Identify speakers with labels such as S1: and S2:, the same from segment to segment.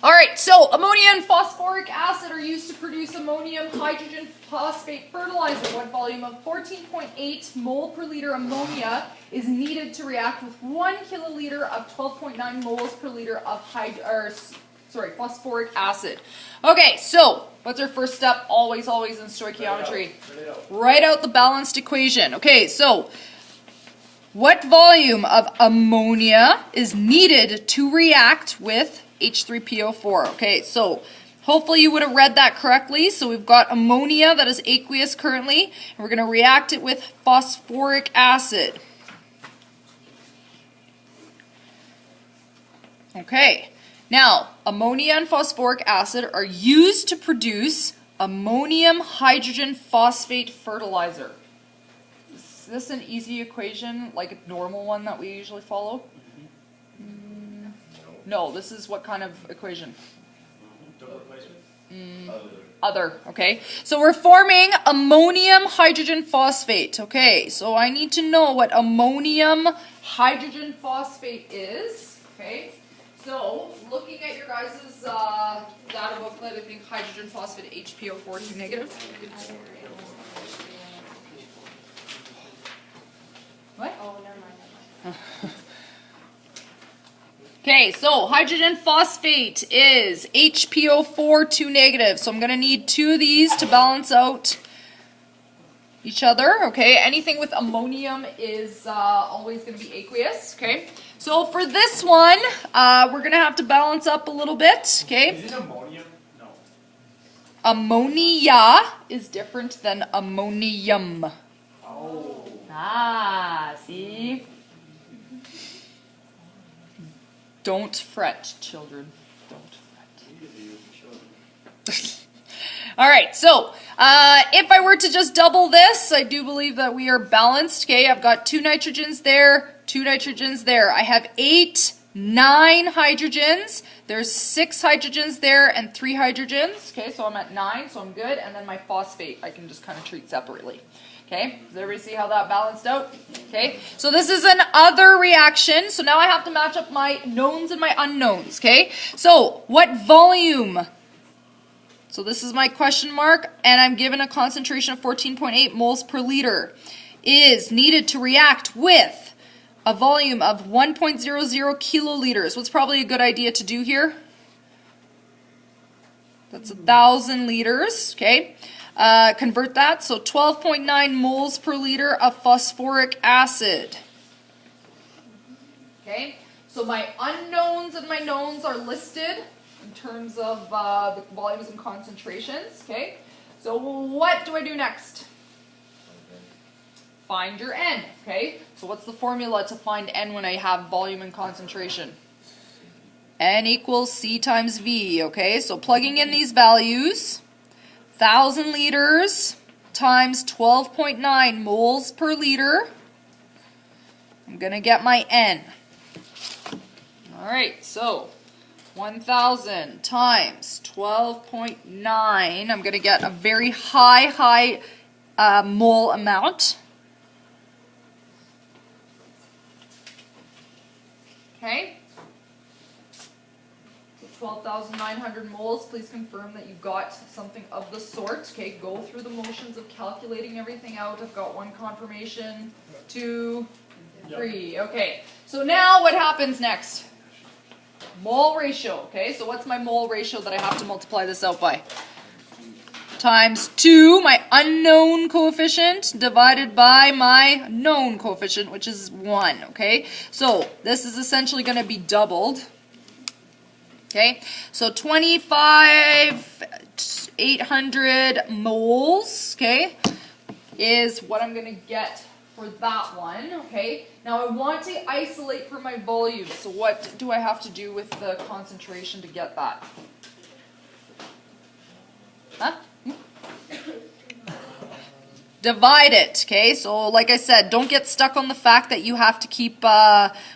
S1: All right, so ammonia and phosphoric acid are used to produce ammonium hydrogen phosphate fertilizer. What volume of 14.8 mole per liter ammonia is needed to react with 1 kiloliter of 12.9 moles per liter of phosphoric acid? Okay, so what's our first step? Always in stoichiometry. Write out the balanced equation. Okay, so what volume of ammonia is needed to react with H3PO4? Okay, so hopefully you would have read that correctly. So we've got ammonia that is aqueous currently, and we're going to react it with phosphoric acid. Okay, now ammonia and phosphoric acid are used to produce ammonium hydrogen phosphate fertilizer. Is this an easy equation, like a normal one that we usually follow? No, this is what kind of equation? Other, okay. So we're forming ammonium hydrogen phosphate, okay. So I need to know what ammonium hydrogen phosphate is, okay. So looking at your guys' data booklet, I think hydrogen phosphate HPO4 is negative. What? Oh, never mind. Okay, so hydrogen phosphate is HPO4 2 negative. So I'm going to need 2 of these to balance out each other. Okay, anything with ammonium is always going to be aqueous. Okay, so for this one, we're going to have to balance up a little bit. Okay.
S2: Is it ammonium? No.
S1: Ammonia is different than ammonium.
S2: Oh.
S1: Ah, see? Don't fret, children. Don't fret. All right, so if I were to just double this, I do believe that we are balanced. Okay, I've got 2 nitrogens there, 2 nitrogens there. I have 9 hydrogens. There's 6 hydrogens there and 3 hydrogens. Okay, so I'm at 9, so I'm good. And then my phosphate, I can just kind of treat separately. Okay, does everybody see how that balanced out? Okay, so this is an other reaction. So now I have to match up my knowns and my unknowns. Okay, so what volume? So this is my question mark, and I'm given a concentration of 14.8 moles per liter is needed to react with a volume of 1.00 kiloliters. What's probably a good idea to do here? That's 1,000 liters. Okay. Convert that, so 12.9 moles per liter of phosphoric acid. Okay, so my unknowns and my knowns are listed in terms of the volumes and concentrations. Okay, so what do I do next? Find your N. Okay, so what's the formula to find N when I have volume and concentration? N equals C times V. Okay, so plugging in these values. 1,000 liters times 12.9 moles per liter. I'm going to get my N. All right, so 1,000 times 12.9. I'm going to get a very high mole amount. Okay. 12,900 moles. Please confirm that you got something of the sort. Okay, go through the motions of calculating everything out. I've got 1 confirmation, 2, 3. Okay, so now what happens next? Mole ratio. Okay, so what's my mole ratio that I have to multiply this out by? Times 2, my unknown coefficient, divided by my known coefficient, which is 1. Okay, so this is essentially going to be doubled. Okay, so 25,800 moles, okay, is what I'm going to get for that one, okay. Now I want to isolate for my volume, so what do I have to do with the concentration to get that? Huh? Divide it, okay? So like I said, don't get stuck on the fact that you have to keep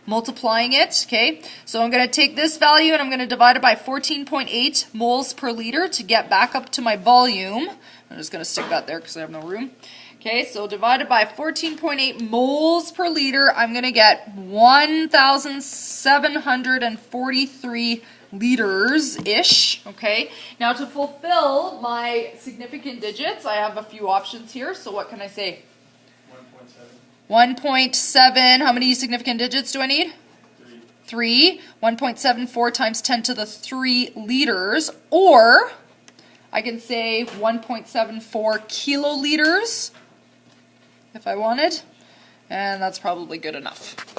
S1: multiplying it, okay? So I'm going to take this value and I'm going to divide it by 14.8 moles per liter to get back up to my volume. I'm just going to stick that there because I have no room. Okay, so divided by 14.8 moles per liter, I'm going to get 1,743 liters-ish, okay? Now to fulfill my significant digits, I have a few options here, so what can I say?
S2: 1.7.
S1: 1.7, how many significant digits do I need?
S2: 3.
S1: 3. 1.74 times 10 to the 3 liters, or I can say 1.74 kiloliters if I wanted, and that's probably good enough.